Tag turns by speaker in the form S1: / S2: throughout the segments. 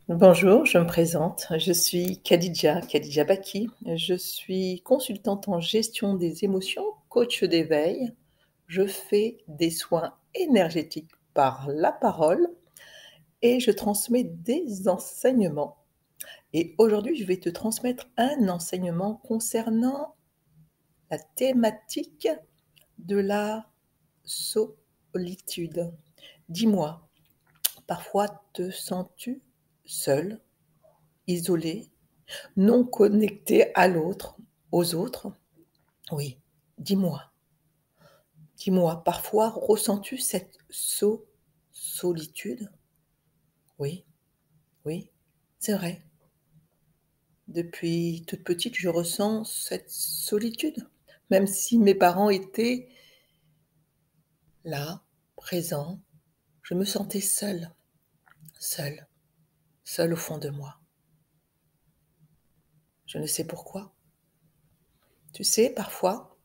S1: Bonjour, je me présente. Je suis Khadija Baki. Je suis consultante en gestion des émotions, coach d'éveil. Je fais des soins énergétiques par la parole et je transmets des enseignements. Et aujourd'hui, je vais te transmettre un enseignement concernant la thématique de la solitude. Dis-moi, parfois te sens-tu seul, isolé, non connecté à l'autre, aux autres? Oui, dis-moi, dis-moi, parfois ressens-tu cette solitude? Oui, oui, c'est vrai. Depuis toute petite, je ressens cette solitude. Même si mes parents étaient là, présents, je me sentais seule, seule, seule au fond de moi. Je ne sais pourquoi. Tu sais, parfois,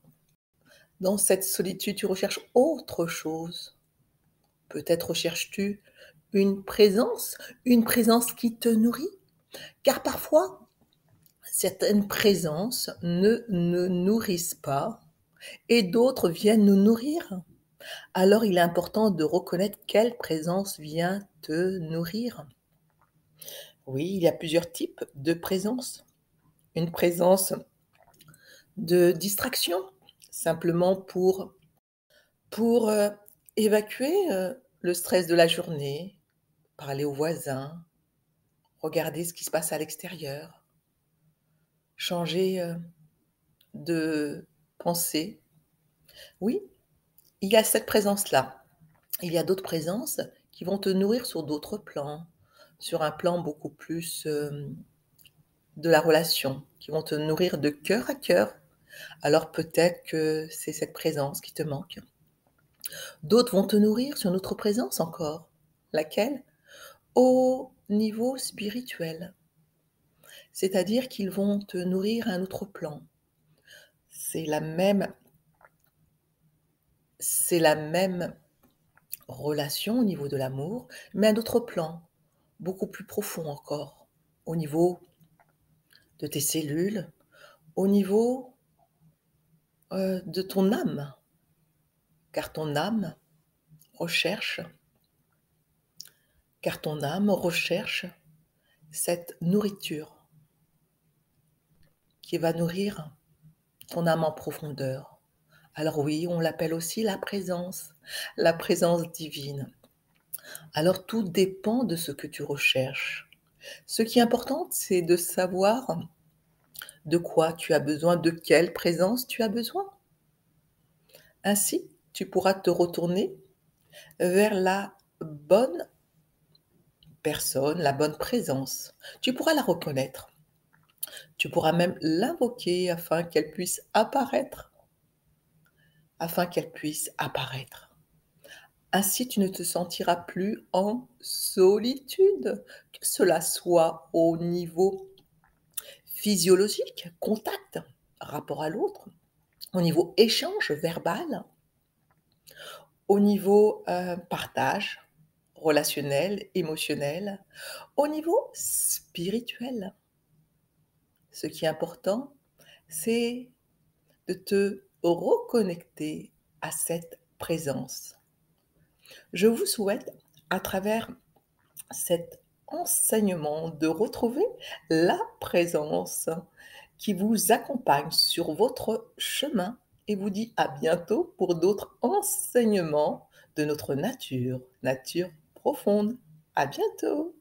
S1: dans cette solitude, tu recherches autre chose. Peut-être recherches-tu une présence qui te nourrit, car parfois, certaines présences ne nourrissent pas et d'autres viennent nous nourrir. Alors il est important de reconnaître quelle présence vient te nourrir. Oui, il y a plusieurs types de présence. Une présence de distraction, simplement pour évacuer le stress de la journée, parler aux voisins, regarder ce qui se passe à l'extérieur, changer de pensée. Oui, il y a cette présence-là. Il y a d'autres présences qui vont te nourrir sur d'autres plans, sur un plan beaucoup plus de la relation, qui vont te nourrir de cœur à cœur. Alors peut-être que c'est cette présence qui te manque. D'autres vont te nourrir sur notre présence encore. Laquelle? Au niveau spirituel. C'est-à-dire qu'ils vont te nourrir à un autre plan. C'est la même c'est la même relation au niveau de l'amour, mais à d'autres plans, beaucoup plus profond encore, au niveau de tes cellules, au niveau de ton âme, car ton âme recherche, car ton âme recherche cette nourriture qui va nourrir ton âme en profondeur. Alors oui, on l'appelle aussi la présence divine. Alors tout dépend de ce que tu recherches. Ce qui est important, c'est de savoir de quoi tu as besoin, de quelle présence tu as besoin. Ainsi, tu pourras te retourner vers la bonne personne, la bonne présence. Tu pourras la reconnaître. Tu pourras même l'invoquer afin qu'elle puisse apparaître, afin qu'elle puisse apparaître. Ainsi, tu ne te sentiras plus en solitude, que cela soit au niveau physiologique, contact, rapport à l'autre, au niveau échange verbal, au niveau partage relationnel, émotionnel, au niveau spirituel. Ce qui est important, c'est de te reconnecter à cette présence. Je vous souhaite, à travers cet enseignement, de retrouver la présence qui vous accompagne sur votre chemin et vous dit à bientôt pour d'autres enseignements de notre nature, nature profonde. À bientôt!